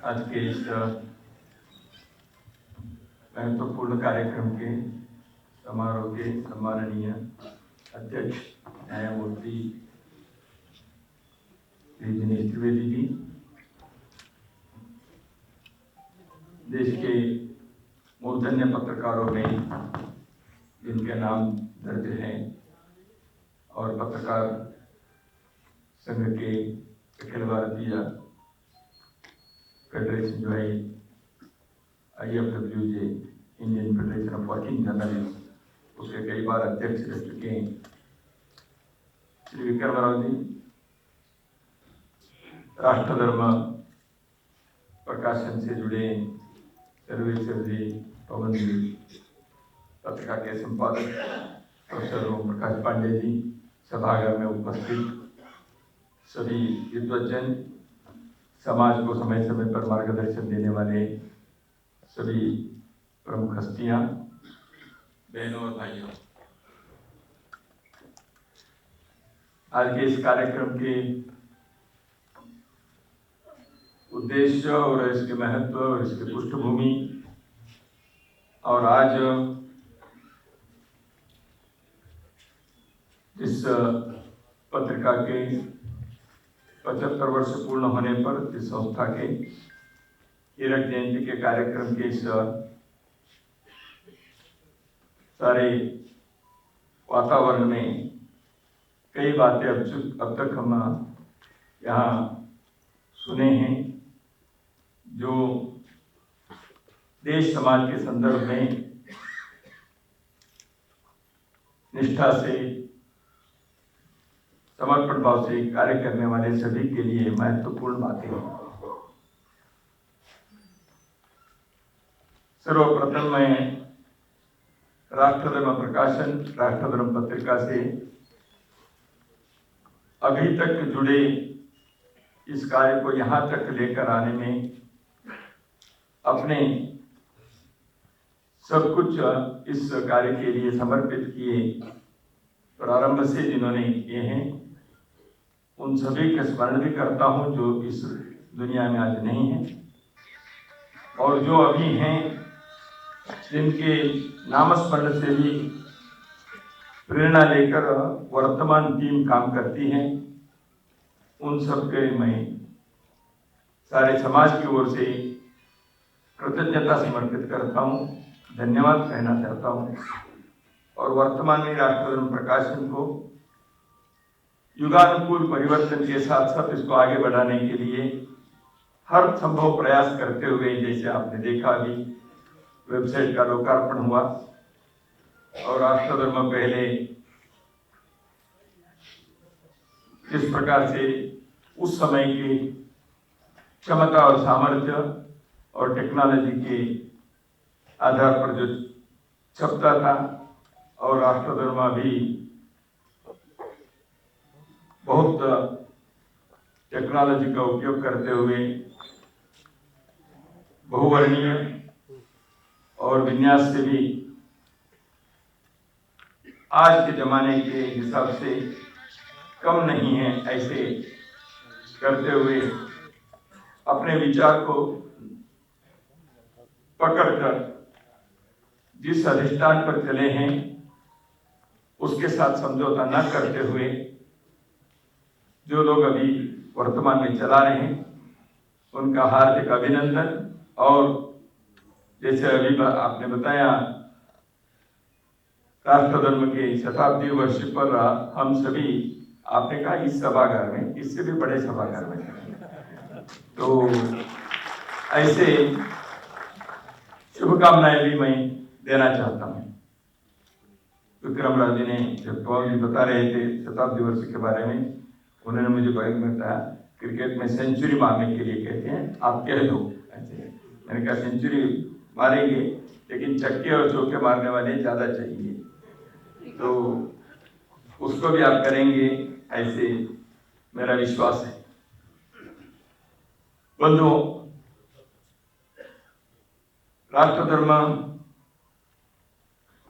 आज के इस महत्वपूर्ण कार्यक्रम के समारोह के सम्माननीय अध्यक्ष न्यायमूर्ति श्री दिनेश त्रिवेदी जी, देश के मूर्धन्य पत्रकारों में जिनके नाम दर्ज हैं और पत्रकार संघ के अखिल भारतीय फेडरेशन जो है IFWJ, Indian federation of working journalist, उसके कई बार अध्यक्ष रह चुके हैं श्री विक्रम राव जी, राष्ट्रधर्म प्रकाशन से जुड़े सर्वेश्वर जी, पवन जी, पत्रिका के संपादक प्रोफेसर ओम प्रकाश पांडे जी, सभागार में उपस्थित सभी विद्वजन, समाज को समय समय पर मार्गदर्शन देने वाले सभी प्रमुख हस्तियां, बहनों और भाइयों, आज के इस कार्यक्रम के उद्देश्य और इसके महत्व और इसकी पृष्ठभूमि और आज इस पत्रिका के 75 वर्ष पूर्ण होने पर इस संस्था के हीरक जयंती के कार्यक्रम के इस सारे वातावरण में कई बातें अब तक हम यहाँ सुने हैं जो देश समाज के संदर्भ में निष्ठा से, समर्पण भाव से कार्य करने वाले सभी के लिए महत्वपूर्ण बातें हैं। सर्वप्रथम मैं राष्ट्रधर्म प्रकाशन, राष्ट्रधर्म पत्रिका से अभी तक जुड़े इस कार्य को यहाँ तक लेकर आने में अपने सब कुछ इस कार्य के लिए समर्पित किए, प्रारंभ से जिन्होंने किए हैं, उन सभी का स्मरण भी करता हूं जो इस दुनिया में आज नहीं है और जो अभी हैं, जिनके नामस्मरण से भी प्रेरणा लेकर वर्तमान टीम काम करती है। उन सबके मैं सारे समाज की ओर से कृतज्ञता समर्पित करता हूं, धन्यवाद कहना चाहता हूं और वर्तमान में राष्ट्रधर्म प्रकाशन को युगानुकूल परिवर्तन के साथ साथ इसको आगे बढ़ाने के लिए हर संभव प्रयास करते हुए, जैसे आपने देखा अभी वेबसाइट का लोकार्पण हुआ और राष्ट्रधर्म पहले जिस प्रकार से उस समय की क्षमता और सामर्थ्य और टेक्नोलॉजी के आधार पर जो छपता था और राष्ट्रधर्म भी बहुत टेक्नोलॉजी का उपयोग करते हुए बहुवर्णीय और विन्यास से भी आज के जमाने के हिसाब से कम नहीं है, ऐसे करते हुए अपने विचार को पकड़कर जिस अधिष्ठान पर चले हैं उसके साथ समझौता न करते हुए जो लोग अभी वर्तमान में चला रहे हैं उनका हार्दिक अभिनंदन। और जैसे अभी आपने बताया राष्ट्रधर्म के शताब्दी वर्ष पर हम सभी, आपने कहा इस सभागार में, इससे भी बड़े सभागार में, तो ऐसे शुभकामनाएं भी मैं देना चाहता हूँ। विक्रम राव जी ने जब पवन जी बता रहे थे शताब्दी वर्ष के बारे में, उन्होंने मुझे बताया क्रिकेट में सेंचुरी मारने के लिए कहते हैं, आप कह दो ऐसे। मैंने कहा सेंचुरी मारेंगे लेकिन छक्के और चौके मारने वाले ज़्यादा चाहिए, तो उसको भी आप करेंगे ऐसे मेरा विश्वास है। बंधुओं, राष्ट्रधर्म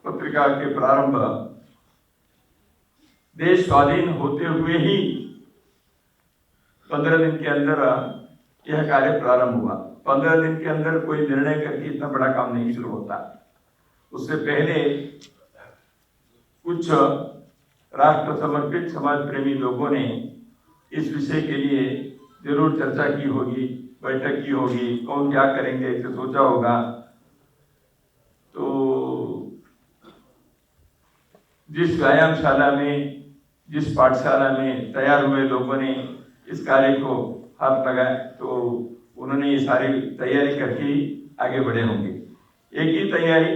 पत्रिका के प्रारंभ देश स्वाधीन होते हुए ही 15 दिन के अंदर यह कार्य प्रारंभ हुआ। 15 दिन के अंदर कोई निर्णय करके इतना बड़ा काम नहीं शुरू होता। उससे पहले कुछ राष्ट्र समर्पित समाज प्रेमी लोगों ने इस विषय के लिए जरूर चर्चा की होगी, बैठक की होगी, कौन क्या करेंगे इसे सोचा होगा। तो जिस व्यायामशाला में, जिस पाठशाला में तैयार हुए लोगों ने इस कार्य को हाथ लगाया, तो उन्होंने ये सारी तैयारी करके आगे बढ़े होंगे। एक ही तैयारी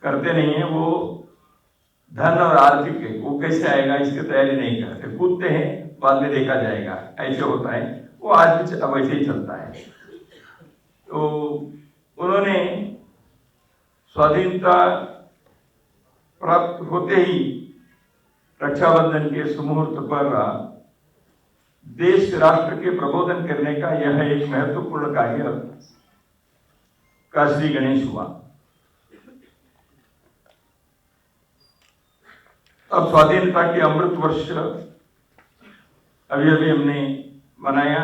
करते नहीं है, वो धन और आर्थिक है, वो कैसे आएगा इसकी तैयारी नहीं करते, कूदते हैं, बाद में देखा जाएगा, ऐसे होता है। वो आज भी वैसे ही चलता है। तो उन्होंने स्वाधीनता प्राप्त होते ही रक्षाबंधन के सुमुहूर्त पर देश राष्ट्र के प्रबोधन करने का यह एक महत्वपूर्ण कार्य का श्री गणेश हुआ। अब स्वाधीनता के अमृत वर्ष अभी अभी हमने मनाया।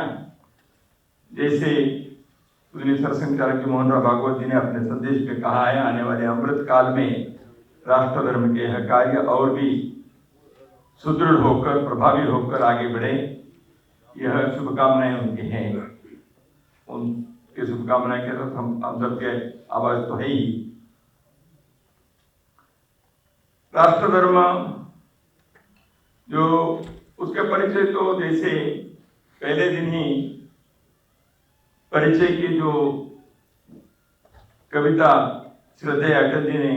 जैसे पूज्य सरसंघचालक मोहन राव भागवत जी ने अपने संदेश में कहा है, आने वाले अमृत काल में राष्ट्र धर्म के यह कार्य और भी सुदृढ़ होकर, प्रभावी होकर आगे बढ़े, यह शुभकामनाएं उनकी हैं। उनकी शुभकामनाएं के साथ हम सबके आवाज तो है ही। राष्ट्र धर्म जो उसके परिचय, तो जैसे पहले दिन ही परिचय की जो कविता श्रद्धेय अटल जी ने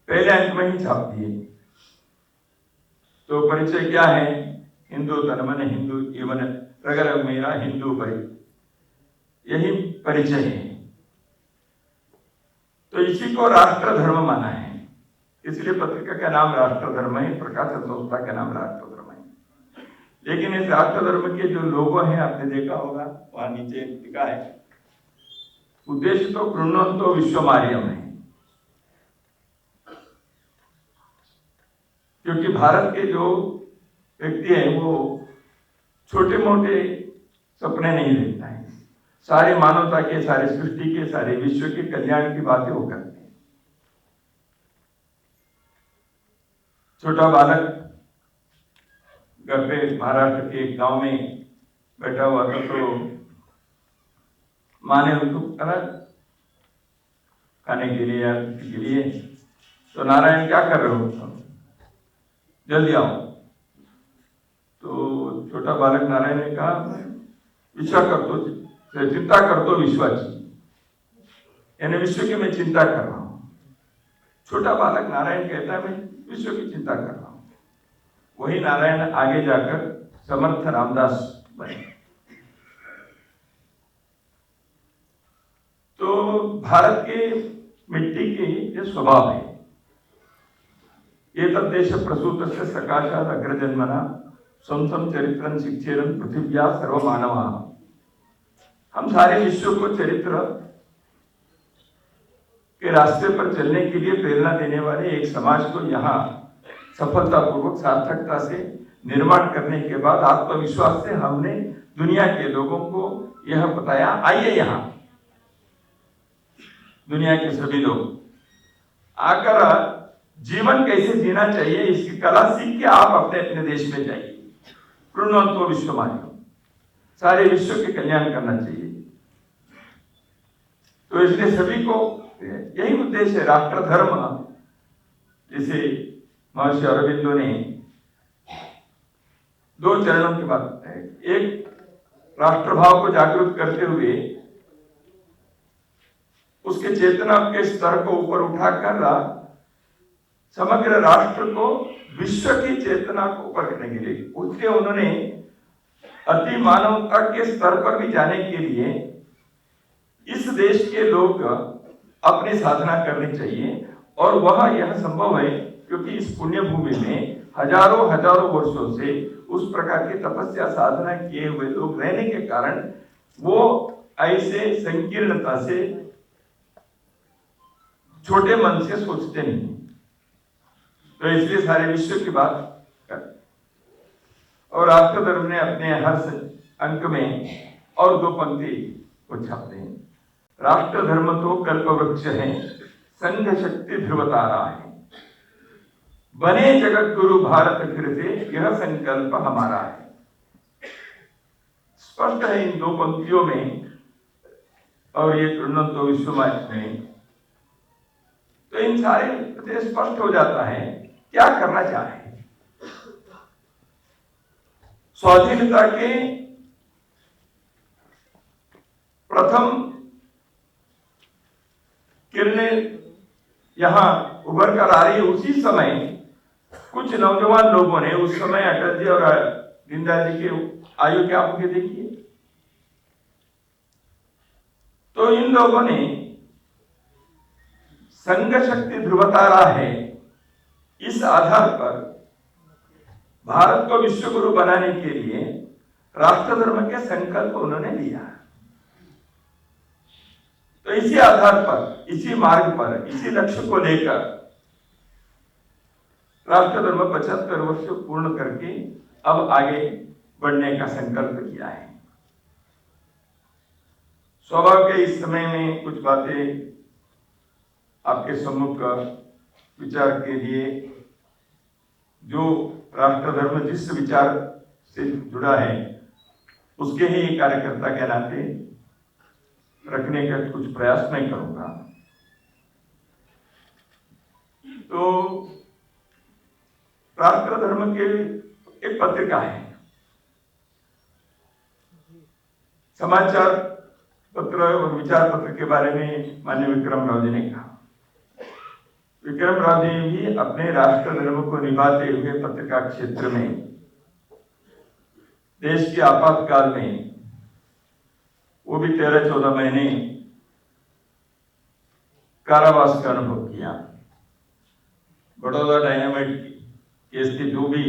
पहले अंक में ही छाप दिए। तो परिचय क्या है? हिंदू तन मन हिंदू जीवन प्रगर मेरा हिंदू परि, यही परिचय है। तो इसी को राष्ट्र धर्म माना है, इसलिए पत्रिका का नाम राष्ट्र धर्म है, प्रकाशन संस्था का नाम राष्ट्र धर्म है। लेकिन इस राष्ट्र धर्म के जो लोगो हैं, आपने देखा होगा, वहां नीचे लिखा है, उद्देश्य तो कृण्वन्तो विश्वमार्यम है। क्योंकि भारत के जो व्यक्ति है वो छोटे मोटे सपने नहीं देखता है, सारे मानवता के, सारे सृष्टि के, सारे विश्व के कल्याण की बातें वो करते हैं। छोटा बालक घर पे महाराष्ट्र के एक गांव में बैठा हुआ था, तो माँ ने उनको कहा खाने के लिए या किसी के लिए, तो नारायण क्या कर रहे हो, जल्दी आओ। तो छोटा बालक नारायण ने कहा, विचार कर दो, चिंता कर दो विश्वाची, यानी विश्व की मैं चिंता कर रहा हूं। छोटा बालक नारायण कहता है, मैं विश्व की चिंता कर रहा हूं। वही नारायण आगे जाकर समर्थ रामदास बने। तो भारत के मिट्टी के ये स्वभाव है, ये तद्देश प्रसूत से सकाशात अग्रजन्मना संसम चरित्रं शिक्षेरं पृथिव्या सर्वमानवा। हम सारे विश्व को चरित्र के रास्ते पर चलने के लिए प्रेरणा देने वाले एक समाज को यहाँ सफलतापूर्वक सार्थकता से निर्माण करने के बाद आत्मविश्वास से हमने दुनिया के लोगों को यह बताया, आइए यहाँ दुनिया के सभी लोग आकर जीवन कैसे जीना चाहिए इसकी कला सीख के आप अपने अपने देश में जाइए। कृण्वन्तो विश्वमार्यम, सारे विश्व के कल्याण करना चाहिए। तो इसलिए सभी को यही उद्देश्य है। राष्ट्र धर्म, जिसे महर्षि अरविंदो ने दो चरणों की बात है, एक राष्ट्रभाव को जागृत करते हुए उसके चेतना के स्तर को ऊपर उठाकर समग्र राष्ट्र को विश्व की चेतना को ऊपर करने के लिए उसके उन्होंने अति मानवता के स्तर पर भी जाने के लिए इस देश के लोग अपनी साधना करनी चाहिए। और वह यह संभव है क्योंकि इस पुण्य भूमि में हजारों हजारों वर्षों से उस प्रकार की तपस्या साधना किए हुए लोग रहने के कारण वो ऐसे संकीर्णता से, छोटे मन से सोचते नहीं। तो इसलिए सारे विश्व की बात कर, और राष्ट्र धर्म ने अपने हर अंक में और 2 पंक्ति को छापते हैं। राष्ट्र धर्म तो कल्प वृक्ष है, संघ शक्ति ध्रुवतारा है, बने जगत गुरु भारत फिर से, यह संकल्प हमारा है। स्पष्ट है इन 2 पंक्तियों में और ये तो विश्वमंच में, तो इन सारे से स्पष्ट हो जाता है क्या करना चाहे। स्वाधीनता के प्रथम किरणें यहां उभर कर आ रही, उसी समय कुछ नौजवान लोगों ने, उस समय अटल जी और दीनदयाल जी के आयु क्या होंगे देखिए, तो इन लोगों ने संघ शक्ति ध्रुवतारा है, इस आधार पर भारत को विश्व गुरु बनाने के लिए राष्ट्र धर्म के संकल्प उन्होंने लिया। तो इसी आधार पर, इसी मार्ग पर, इसी लक्ष्य को लेकर राष्ट्र धर्म 75 वर्ष पूर्ण करके अब आगे बढ़ने का संकल्प किया है। स्वभाव के इस समय में कुछ बातें आपके सम्मुख विचार के लिए, जो राष्ट्र धर्म जिस विचार से जुड़ा है उसके ही कार्यकर्ता के नाते रखने का कुछ प्रयास मैं करूंगा। तो राष्ट्र धर्म के एक पत्रिका है, समाचार पत्र और विचार पत्र के बारे में माननीय विक्रम राव जी ने कहा। विक्रम राव जी भी अपने राष्ट्र धर्म को निभाते हुए पत्रिका क्षेत्र में देश के आपातकाल में, वो भी 13-14 महीने कारावास का अनुभव किया। बड़ौदा डायनामाइट केस के जो भी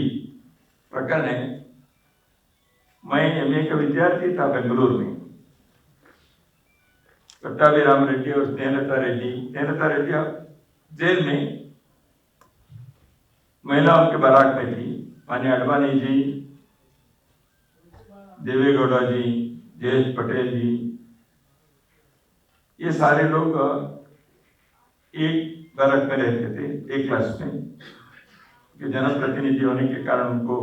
प्रकरण है, मैं एमए का विद्यार्थी था बेंगलुरु में। पट्टाभिराम रेड्डी और स्नेहलता रेड्डी जेल में महिलाओं के बारात में थी। माननीय अडवाणी जी, देवेगौड़ा जी, जयेश पटेल जी, ये सारे लोग एक बारात में रहते थे, एक क्लास में। कि जनप्रतिनिधि होने के कारण उनको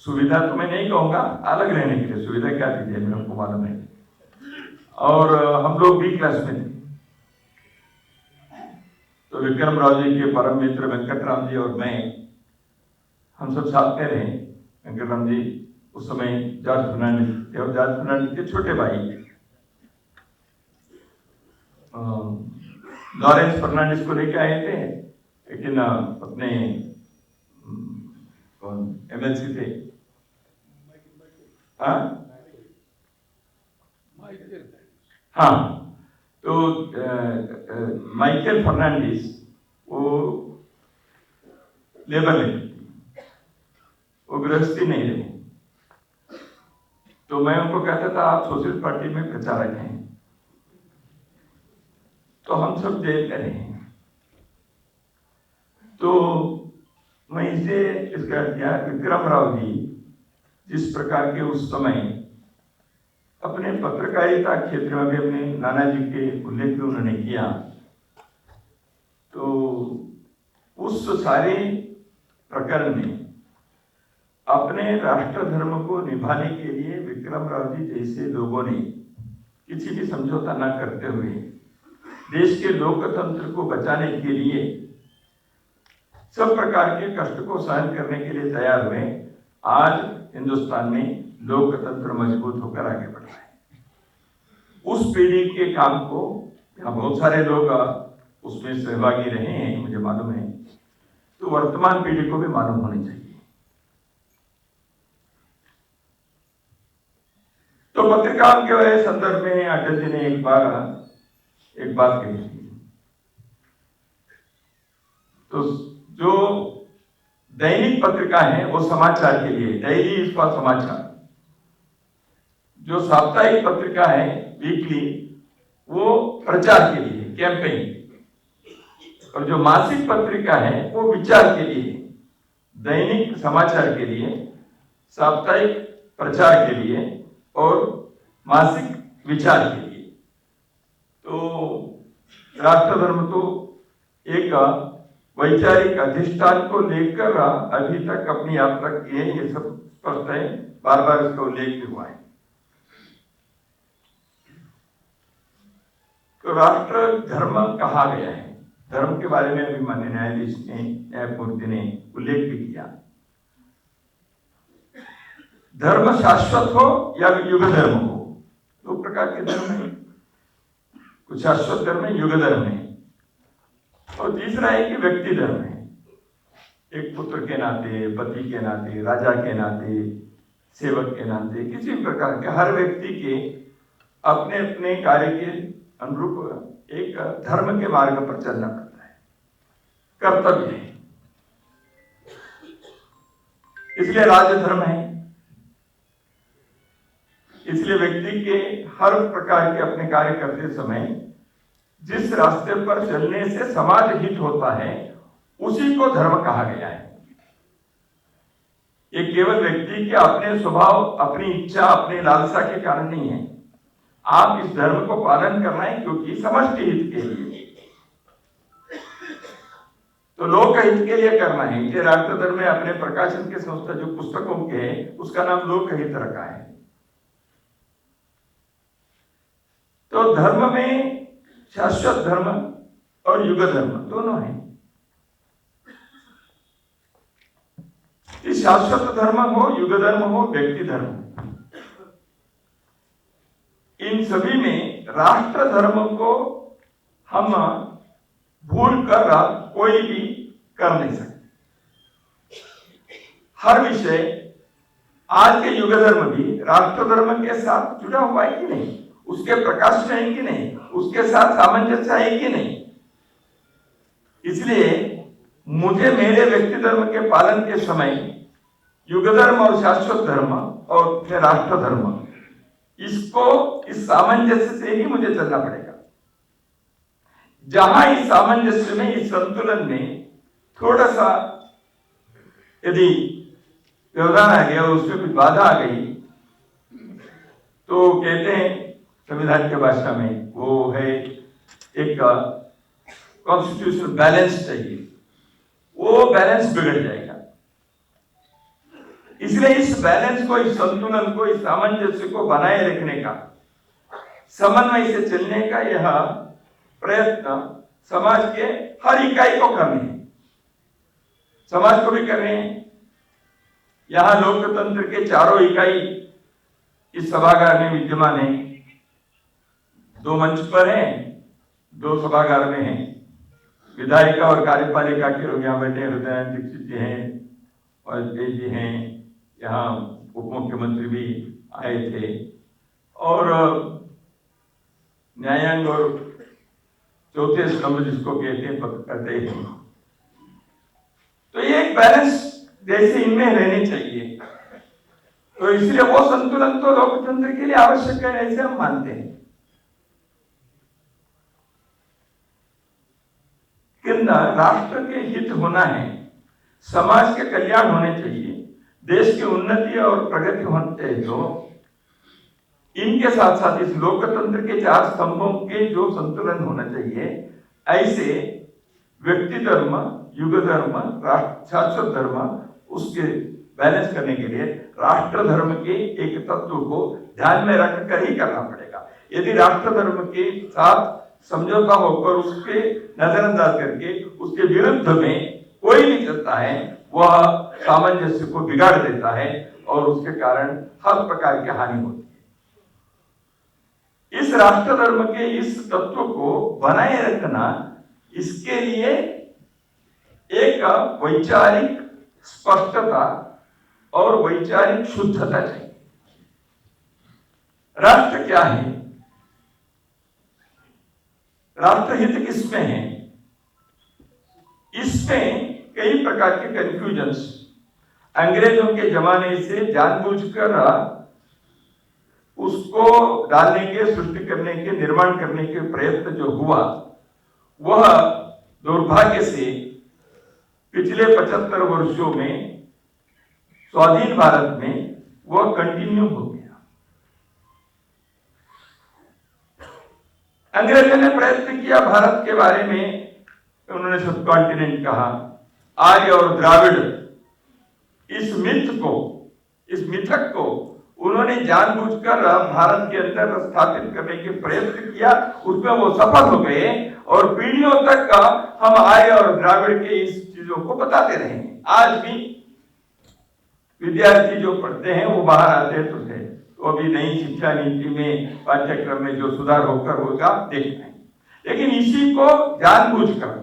सुविधा तो मैं नहीं कहूँगा, अलग रहने के लिए सुविधा क्या थी जेल में उनको मालूम है। और हम लोग भी क्लास में थे। तो विक्रम राव जी के परम मित्र वेंकटराम जी और मैं, हम सब साथ में रहे। वेंकटराम जी उस समय जॉर्ज फर्नांडिस थे और जॉर्ज फर्नांडिस के छोटे भाई लॉरेंस फर्नांडिस को लेके आए थे, लेकिन अपने एमएलसी थे, हाँ, तो माइकल फर्नांडिस वो लेबर में, वो गृहस्थी नहीं रहे। तो मैं उनको कहता था आप सोशलिस्ट पार्टी में प्रचारक हैं, तो हम सब जेल में रहे। तो मैं इसे इसका क्या, विक्रम राव जी जिस प्रकार के उस समय अपने पत्रकारिता क्षेत्र में भी अपने नाना जी के उल्लेख भी उन्होंने किया, तो उस सारे प्रकरण में अपने राष्ट्र धर्म को निभाने के लिए विक्रम राव जी जैसे लोगों ने किसी भी समझौता न करते हुए देश के लोकतंत्र को बचाने के लिए सब प्रकार के कष्ट को सहन करने के लिए तैयार हुए। आज हिंदुस्तान में लोकतंत्र मजबूत होकर आगे बढ़ रहा है। उस पीढ़ी के काम को यहाँ बहुत सारे लोग उसमें सहभागी रहे हैं, मुझे मालूम है, तो वर्तमान पीढ़ी को भी मालूम होनी चाहिए। तो पत्रिका के संदर्भ में अटल जी ने एक बात कही थी। तो जो दैनिक पत्रिका है वो समाचार के लिए, डेली इसका समाचार, जो साप्ताहिक पत्रिका है वीकली, वो प्रचार के लिए, कैंपेन, और जो मासिक पत्रिका है वो विचार के लिए, दैनिक समाचार के लिए, साप्ताहिक प्रचार के लिए और मासिक विचार के लिए। तो राष्ट्र धर्म तो एक वैचारिक अधिष्ठान को लेकर अभी तक अपनी यात्रा की है, ये सब स्पष्ट है, बार बार इसका उल्लेख हुआ है। तो राष्ट्र धर्म कहा गया है, धर्म के बारे में अभी माननीय न्यायाधीश ने, न्यायमूर्ति ने उल्लेख भी किया। धर्म शाश्वत हो या युग धर्म हो, दो प्रकार के धर्म है, कुछ शाश्वत धर्म है, युग धर्म है, और तीसरा है कि व्यक्ति धर्म है, एक पुत्र के नाते, पति के नाते, राजा के नाते, सेवक के नाते, किसी प्रकार के हर व्यक्ति के अपने अपने कार्य के अनुरूप एक धर्म के मार्ग पर चलना पड़ता है, कर्तव्य है। इसलिए राज्य धर्म है, इसलिए व्यक्ति के हर प्रकार के अपने कार्य करते समय जिस रास्ते पर चलने से समाज हित होता है उसी को धर्म कहा गया है। ये केवल व्यक्ति के अपने स्वभाव, अपनी इच्छा, अपने लालसा के कारण नहीं है। आप इस धर्म को पालन करना है क्योंकि समष्टि हित के लिए, तो लोक हित के लिए करना है। ये राष्ट्र धर्म में अपने प्रकाशन के संस्था जो पुस्तकों के है उसका नाम लोक हित रखा है। तो धर्म में शाश्वत धर्म और युग धर्म दोनों हैं। शाश्वत धर्म हो, युग धर्म हो, व्यक्ति धर्म, इन सभी में राष्ट्र धर्म को हम भूल कर कोई भी कर नहीं सकते। हर विषय आज के युग धर्म भी राष्ट्र धर्म के साथ जुड़ा हुआ है कि नहीं, उसके प्रकाश है कि नहीं, उसके साथ सामंजस्य है कि नहीं। इसलिए मुझे मेरे व्यक्ति धर्म के पालन के समय युग धर्म और शाश्वत धर्म और राष्ट्र धर्म, इसको इस सामंजस्य से ही मुझे चलना पड़ेगा। जहां इस सामंजस्य में, इस संतुलन में थोड़ा सा यदि व्यवधान आ गया, उसमें कुछ बाधा आ गई, तो कहते हैं संविधान के भाषा में वो है एक कॉन्स्टिट्यूशनल बैलेंस चाहिए, वो बैलेंस बिगड़ जाएगा। इसलिए इस बैलेंस को, इस संतुलन को, इस सामंजस्य को बनाए रखने का, समन्वय से चलने का यह प्रयत्न समाज के हर इकाई को करने हैं, समाज को भी कर रहे हैं। यहां लोकतंत्र के चारों इकाई इस सभागार में विद्यमान है, दो मंच पर हैं, दो सभागार में हैं। विधायिका और कार्यपालिका के लोग यहाँ बैठे, हृदय दीक्षित जी हैं और जी हैं, यहाँ उप मुख्यमंत्री भी आए थे, और न्यायांग और चौथे स्तंभ जिसको कहते हैं। तो ये एक बैलेंस जैसे इनमें रहनी चाहिए। तो इसलिए वो संतुलन तो लोकतंत्र के लिए आवश्यक है, ऐसे हम मानते हैं। राष्ट्र के हित होना है, समाज के कल्याण होने चाहिए, देश की उन्नति और प्रगति होनी चाहिए। तो इनके साथ साथ इस लोकतंत्र के चार स्तंभों के जो संतुलन होना चाहिए, ऐसे व्यक्ति धर्म, युग धर्म, शाश्वत धर्म, उसके बैलेंस करने के लिए राष्ट्र धर्म के एक तत्व को ध्यान में रखकर ही करना पड़ेगा। यदि राष्ट्र धर्म के साथ समझौता होकर उसके नजरअंदाज करके उसके विरुद्ध में कोई भी चलता है, वह सामंजस्य को बिगाड़ देता है और उसके कारण हर प्रकार की हानि होती है। इस राष्ट्र धर्म के इस तत्व को बनाए रखना, इसके लिए एक वैचारिक स्पष्टता और वैचारिक शुद्धता चाहिए। राष्ट्र क्या है, राष्ट्र हित किसमें है, इसमें कई प्रकार के कंफ्यूजन्स अंग्रेजों के जमाने से जानबूझकर उसको डालने के, सृष्टि करने के, निर्माण करने के प्रयत्न जो हुआ, वह दुर्भाग्य से पिछले 75 वर्षों में स्वाधीन भारत में वो कंटिन्यू हो गया। अंग्रेजों ने प्रयत्न किया भारत के बारे में, उन्होंने सब कॉन्टिनेंट कहा, आर्य और द्राविड़, इस मिथक को उन्होंने जानबूझकर भारत के अंदर स्थापित करने के प्रयत्न किया। उसमें वो सफल हो गए और पीढ़ियों तक हम आर्य और द्राविड़ के इस चीजों को बताते रहे। आज भी विद्यार्थी जो पढ़ते हैं वो बाहर आते हैं तो वो भी नई शिक्षा नीति में पाठ्यक्रम में जो सुधार होकर होगा देखते हैं। लेकिन इसी को जानबूझकर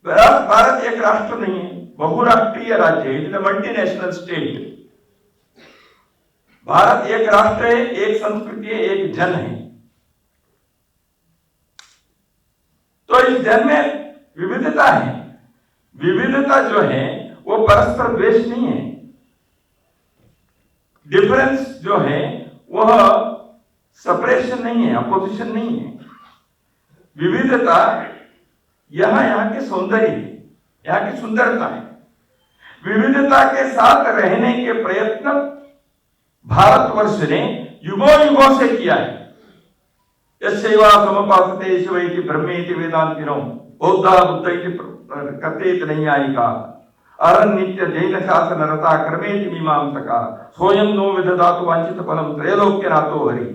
भारत एक राष्ट्र नहीं है, बहुराष्ट्रीय राज्य है, it is a multinational state. Bharat एक राष्ट्र है, एक संस्कृति है, एक जन है। तो इस जन में विविधता है। विविधता जो है वो परस्पर द्वेष नहीं है। डिफरेंस जो है वह सेपरेशन नहीं है, अपोजिशन नहीं है। विविधता यहाँ के सौंदर्य है, यहाँ की सुंदरता है। विविधता के साथ रहने के प्रयत्न भारतवर्ष ने युगों युगों से किया है। यस्यैवा समुपासते शिवैति ब्रह्मेति वेदांतिनो बौद्धा बुद्धैति कथेत नैयायिका अरण्यत्य जैन शासन रता क्रमेति मीमांसका स्वयं नो विदधातु वांछित फलम त्रैलोक्यनाथो हरि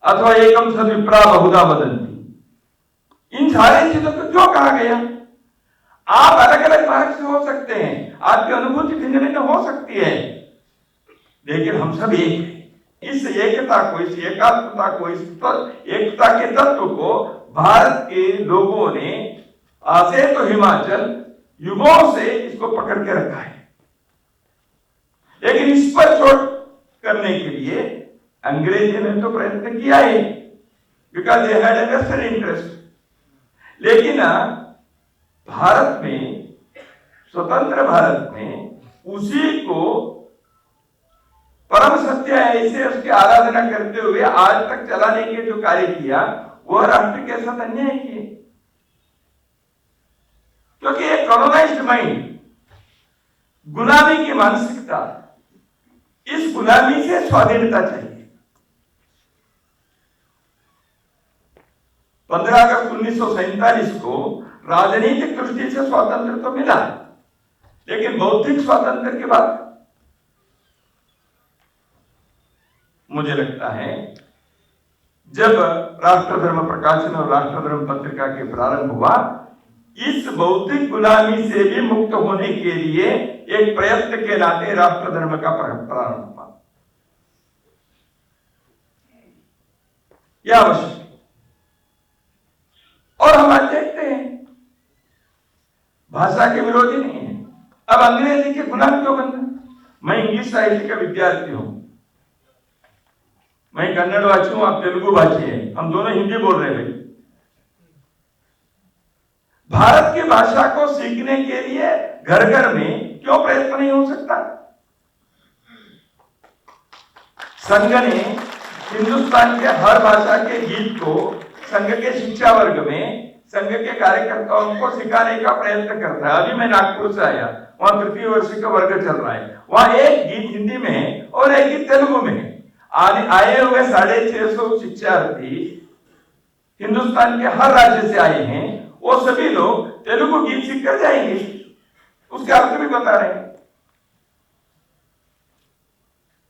अथवा एकम सद्विप्रा बहुधा वदन्ति। इन सारे चीजों को क्यों कहा गया? आप अलग अलग मार्ग से हो सकते हैं, आपकी अनुभूति भिन्न भिन्न हो सकती है, लेकिन हम सब एक हैं। इस एकता को, इस एकात्मता को, इस एकता के तत्व को भारत के लोगों ने आसे तो हिमाचल युगों से इसको पकड़ के रखा है। लेकिन इस पर चोट करने के लिए अंग्रेजी ने तो प्रयत्न किया है, because they had a western interest. लेकिन भारत में, स्वतंत्र भारत में उसी को परम सत्य ऐसे उसकी आराधना करते हुए आज तक चलाने के जो कार्य किया वह राष्ट्र के साथ अन्याय किए। क्योंकि एक कॉलोनाइज्ड माइंड, गुलामी की मानसिकता, इस गुलामी से स्वाधीनता चाहिए। 15 अगस्त 1947 को राजनीतिक दृष्टि से स्वातंत्र तो मिला, लेकिन बौद्धिक स्वातंत्र के बाद मुझे लगता है जब राष्ट्रधर्म प्रकाशन और राष्ट्रधर्म पत्रिका के प्रारंभ हुआ, इस बौद्धिक गुलामी से भी मुक्त होने के लिए एक प्रयत्न के नाते राष्ट्रधर्म का प्रारंभ हुआ। यह आवश्यक है। और हम आज देखते हैं भाषा के विरोधी नहीं है। अब अंग्रेजी के गुलाम क्यों बनना? मैं इंग्लिश साहित्य का विद्यार्थी हूं, मैं कन्नड़ भाषी हूं, आप तेलुगु भाषी हैं, हम दोनों हिंदी बोल रहे हैं। भारत की भाषा को सीखने के लिए घर घर में क्यों प्रयत्न नहीं हो सकता? संघ ने हिंदुस्तान के हर भाषा के गीत को संघ के शिक्षा वर्ग में संघ के कार्यकर्ताओं को सिखाने का प्रयत्न करता है। अभी मैं नागपुर से आया, वहां तृतीय वर्ष का वर्ग चल रहा है, वहां एक गीत हिंदी में है और एक गीत तेलुगु में है। आए हुए 650 शिक्षार्थी हिंदुस्तान के हर राज्य से आए हैं, वो सभी लोग तेलुगु गीत सीख कर जाएंगे, उसके अर्थ भी बता रहे हैं।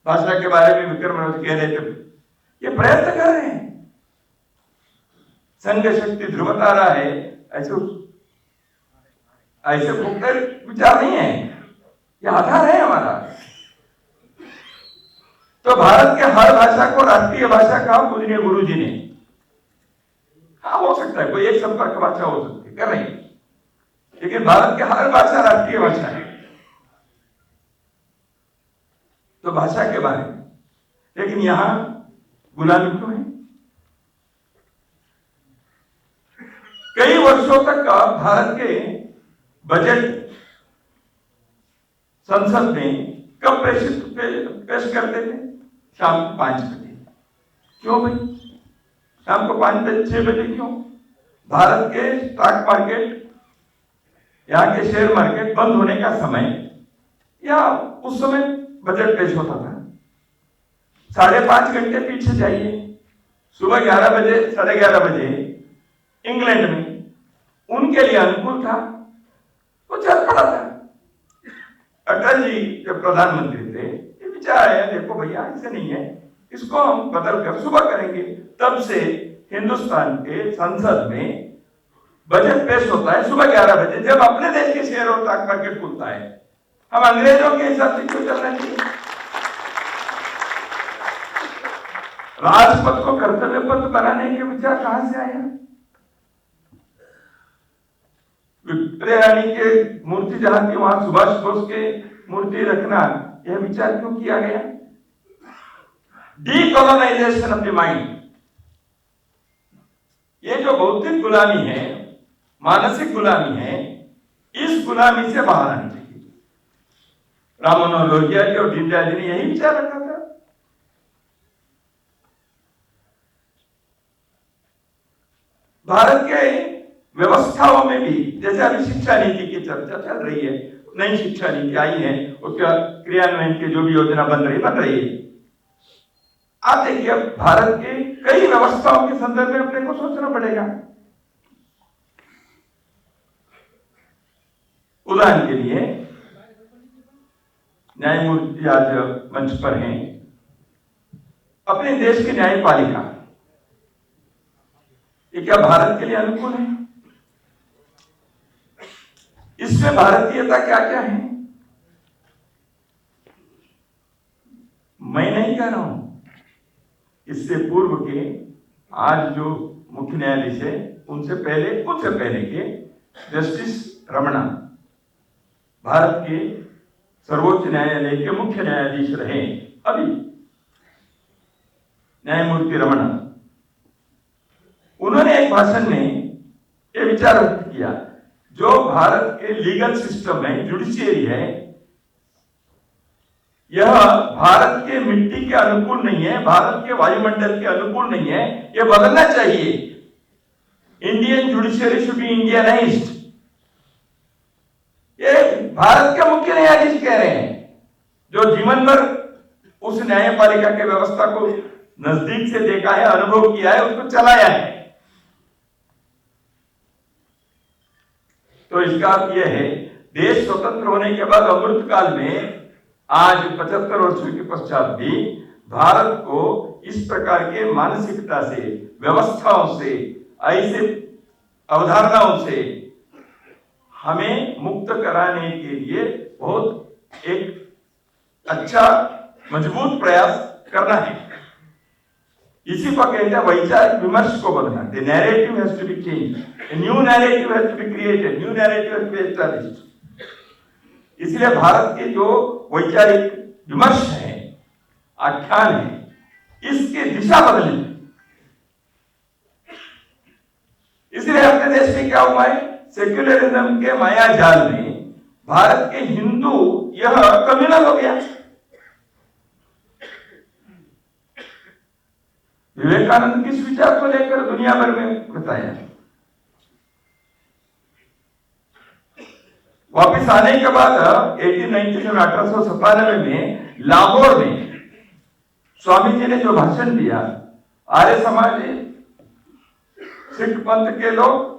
भाषा के बारे में विक्रम कह रहे थे, ये प्रयत्न कर रहे हैं। संघ शक्ति ध्रुव तारा है, ऐसे पुख्ता विचार नहीं है, ये आधार है हमारा। तो भारत के हर भाषा को राष्ट्रीय भाषा कहा पूजनीय गुरु जी ने। हाँ, हो सकता है कोई एक संपर्क भाषा हो सकती है, कर रही, लेकिन भारत के हर भाषा राष्ट्रीय भाषा है। तो भाषा के बारे में, लेकिन यहां गुलामी क्यों है? कई वर्षों तक भारत के बजट संसद में कब पेश करते थे? शाम को 5 बजे। क्यों भाई शाम को 5-6 बजे क्यों? भारत के स्टॉक मार्केट, यहाँ के शेयर मार्केट बंद होने का समय या उस समय बजट पेश होता था। 5.5 घंटे पीछे जाइए, सुबह 11 बजे 11:30 बजे इंग्लैंड में उनके लिए अनुकूल था, वो चल पड़ा था। अटल जी जब प्रधानमंत्री थे, ये विचार आया, देखो भैया ऐसे नहीं है, इसको हम बदल कर सुबह करेंगे। तब से हिंदुस्तान के संसद में बजट पेश होता है सुबह 11 बजे, जब अपने देश के शेयर और स्टॉक मार्केट खुलता है। हम अंग्रेजों के हिसाब से क्यों चलना चाहिए? राजपथ को कर्तव्य पथ बनाने के विचार कहां से आया? विक्टोरिया रानी के मूर्ति जहां थी वहां सुभाष बोस के मूर्ति रखना, यह विचार क्यों किया गया? Decolonisation of the mind. ये जो बौद्धिक गुलामी है, मानसिक गुलामी है, इस गुलामी से बाहर आनी चाहिए। राम मनोहर लोहिया जी और दीनदयाल जी ने यही विचार रखा था। भारत के व्यवस्थाओं में भी, जैसे अभी शिक्षा नीति की चर्चा चल रही है, नई शिक्षा नीति आई है, उसका क्रियान्वयन की जो भी योजना बन रही है। आप देखिए, अब भारत के कई व्यवस्थाओं के संदर्भ में अपने को सोचना पड़ेगा। उदाहरण के लिए, न्यायमूर्ति आज मंच पर हैं, अपने देश की न्यायपालिका, ये क्या भारत के लिए अनुकूल है? इसमें भारतीयता क्या क्या है? मैं नहीं कह रहा हूं, इससे पूर्व के आज जो मुख्य न्यायाधीश है, उनसे पहले के जस्टिस रमणा भारत के सर्वोच्च न्यायालय के मुख्य न्यायाधीश रहे। अभी न्यायमूर्ति रमणा, उन्होंने एक भाषण में यह विचार व्यक्त किया, जो भारत के लीगल सिस्टम है, जुडिशियरी है, यह भारत के मिट्टी के अनुकूल नहीं है, भारत के वायुमंडल के अनुकूल नहीं है, यह बदलना चाहिए। Indian judiciary should be Indianised. ये भारत के मुख्य न्यायाधीश कह रहे हैं, जो जीवन भर उस न्यायपालिका के व्यवस्था को नजदीक से देखा है, अनुभव किया है, उसको चलाया है। तो इसका अर्थ यह है, देश स्वतंत्र होने के बाद अमृत काल में आज 75 वर्षों के पश्चात भी भारत को इस प्रकार के मानसिकता से, व्यवस्थाओं से, ऐसे अवधारणाओं से हमें मुक्त कराने के लिए बहुत एक अच्छा मजबूत प्रयास करना है। इसी को कहते हैं वैचारिक विमर्श को बदलना। The narrative has to be changed. A new narrative has to be created. New narrative has to be established. इसलिए भारत के जो वैचारिक विमर्श है, आख्यान है, इसकी दिशा बदलनी। इसलिए अपने देश में क्या हुआ है, सेक्युलरिज्म के माया जाल में भारत के हिंदू यह कम्युनल हो गया। विवेकानंद किस विचार को लेकर दुनिया भर में बताया, वापिस आने के बाद 1897 में लाहौर में स्वामी जी ने जो भाषण दिया, आर्य समाज, सिख पंथ के लोग,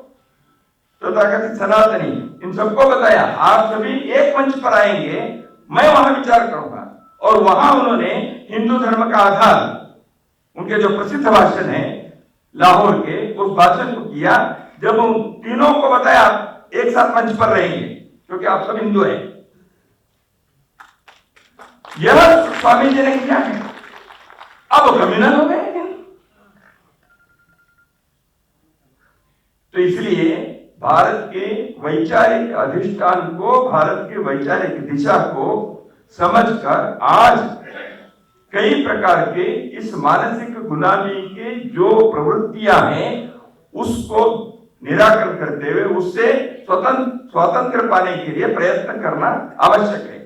तथाकथित सनातनी, इन सबको बताया, आप सभी एक मंच पर आएंगे, मैं वहां विचार करूंगा। और वहां उन्होंने हिंदू धर्म का आधार, उनके जो प्रसिद्ध भाषण है लाहौर के, उस भाषण को किया। जब उन तीनों को बताया एक साथ मंच पर रहेंगे क्योंकि आप सब हिंदू हैं, यह स्वामी जी ने किया है। अब कम्युनल हो गए। तो इसलिए भारत के वैचारिक अधिष्ठान को, भारत के वैचारिक दिशा को समझकर आज कई प्रकार के इस मानसिक गुलामी के जो प्रवृत्तियां हैं, उसको निराकरण करते हुए उससे स्वतंत्र पाने के लिए प्रयत्न करना आवश्यक है।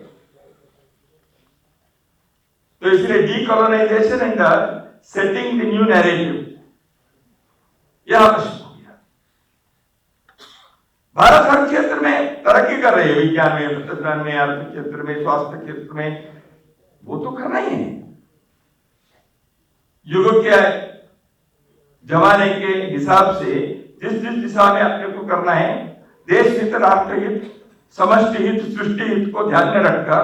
तो इसलिए decolonisation and setting the new narrative, यह आवश्यक हो गया। भारत हर क्षेत्र में तरक्की कर कर रहे हैं, विज्ञान में, तंत्रज्ञान में, अर्थ क्षेत्र में, स्वास्थ्य क्षेत्र में, वो तो करना ही है। युग के जमाने के हिसाब से जिस जिस दिशा में अपने को करना है, देश हित, राष्ट्र हित, समष्टि हित, सृष्टि हित को ध्यान में रखकर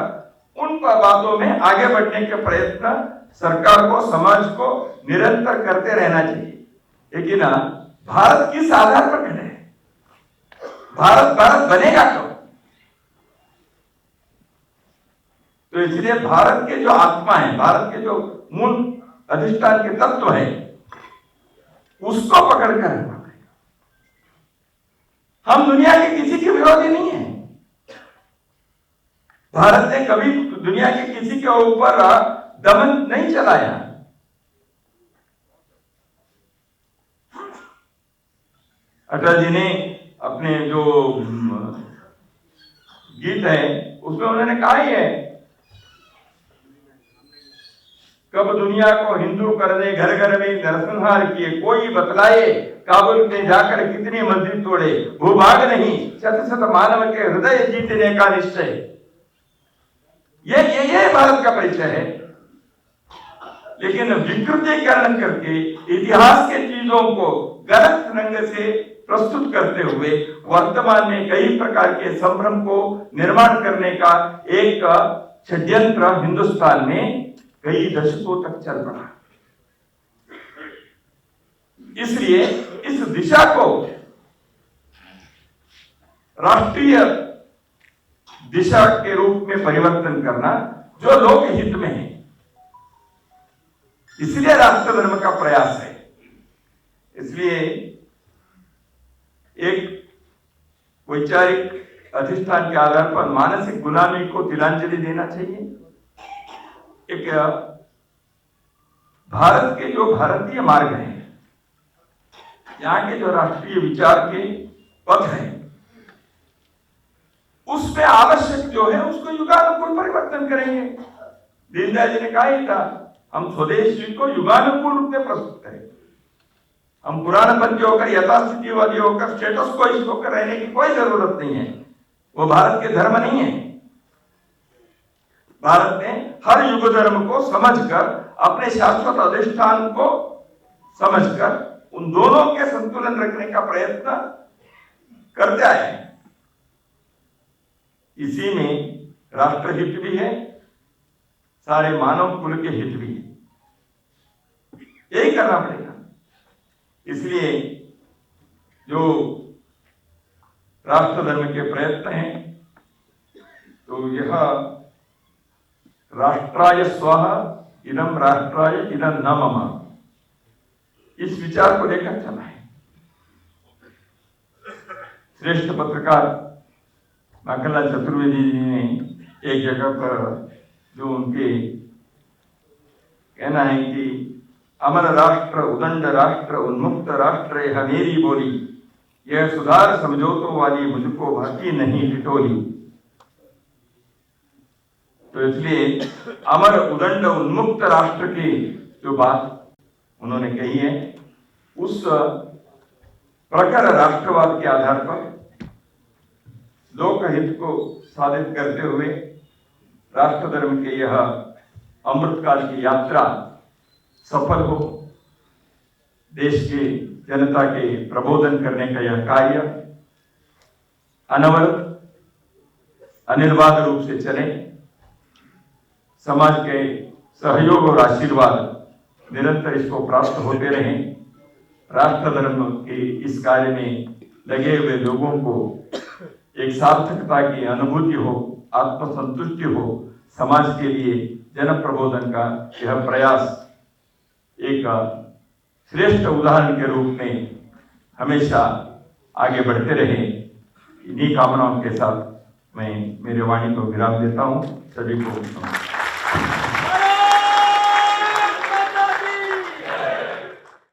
उन बातों में आगे बढ़ने के प्रयत्न सरकार को, समाज को निरंतर करते रहना चाहिए। लेकिन भारत किस आधार पर खड़े हैं? भारत बनेगा कब? तो इसलिए भारत के जो आत्मा है, भारत के जो मूल अधिष्ठान के तत्व है, उसको पकड़कर रहना पड़ेगा। हम दुनिया के किसी के विरोधी नहीं है। भारत ने कभी दुनिया के किसी के ऊपर दमन नहीं चलाया। अटल जी ने अपने जो गीत है उसमें उन्होंने कहा ही है, कब दुनिया को हिंदू कर दे, घर घर में नरसंहार किए, कोई बतलाए काबुल में जाकर कितनी मस्जिद तोड़े, भूभाग नहीं शत शत मानव के हृदय जीतने का निश्चय। ये भारत का परिचय है। लेकिन विकृतीकरण करके इतिहास के चीजों को गलत ढंग से प्रस्तुत करते हुए वर्तमान में कई प्रकार के संभ्रम को निर्माण करने का एक षड्यंत्र हिंदुस्तान में कई दशकों तक चल रहा। इसलिए इस दिशा को राष्ट्रीय दिशा के रूप में परिवर्तन करना जो लोक हित में है, इसलिए राष्ट्र धर्म का प्रयास है। इसलिए एक वैचारिक अधिष्ठान के आधार पर मानसिक गुलामी को तिलांजलि देना चाहिए। एक भारत के जो भारतीय मार्ग हैं, यहाँ के जो राष्ट्रीय विचार के पथ हैं, उसमें आवश्यक जो है उसको युगानुकूल परिवर्तन करेंगे। दीनदयाल जी ने कहा ही था, हम स्वदेशी को युगानुकूल रूप में प्रस्तुत करें। हम पुराणपंथी होकर, यथास्थितिवादी होकर, स्टेटस को होकर रहने की कोई जरूरत नहीं है। वो भारत के धर्म नहीं है। भारत ने हर युग धर्म को समझकर, अपने शाश्वत अधिष्ठान को समझकर उन दोनों के संतुलन रखने का प्रयत्न करते आए हैं। इसी में राष्ट्रहित भी है, सारे मानव कुल के हित भी है। यही करना पड़ेगा। इसलिए जो राष्ट्र धर्म के प्रयत्न हैं, तो यह राष्ट्राय स्वः इदं राष्ट्राय इदं न मम, इस विचार को लेकर चला है। श्रेष्ठ पत्रकार माखनलाल चतुर्वेदी जी ने एक जगह पर जो उनके कहना है कि अमर राष्ट्र, उदंड राष्ट्र, उन्मुक्त राष्ट्र यह मेरी बोली, यह सुधार समझौतों वाली मुझको भाती नहीं टिटोली। तो इसलिए अमर, उदंड, उन्मुक्त राष्ट्र की जो बात उन्होंने कही है, उस प्रखर राष्ट्रवाद के आधार पर लोकहित को साधित करते हुए राष्ट्र धर्म के यह अमृतकाल की यात्रा सफल हो, देश के जनता के प्रबोधन करने का यह कार्य अनवरत अनिर्बाध रूप से चले, समाज के सहयोग और आशीर्वाद निरंतर इसको प्राप्त होते रहें। राष्ट्र धर्म के इस कार्य में लगे हुए लोगों को एक सार्थकता की अनुभूति हो, आत्मसंतुष्टि हो, समाज के लिए जन प्रबोधन का यह प्रयास एक श्रेष्ठ उदाहरण के रूप में हमेशा आगे बढ़ते रहे। इन्हीं कामनाओं के साथ मैं मेरे वाणी को विराम देता हूँ। सभी को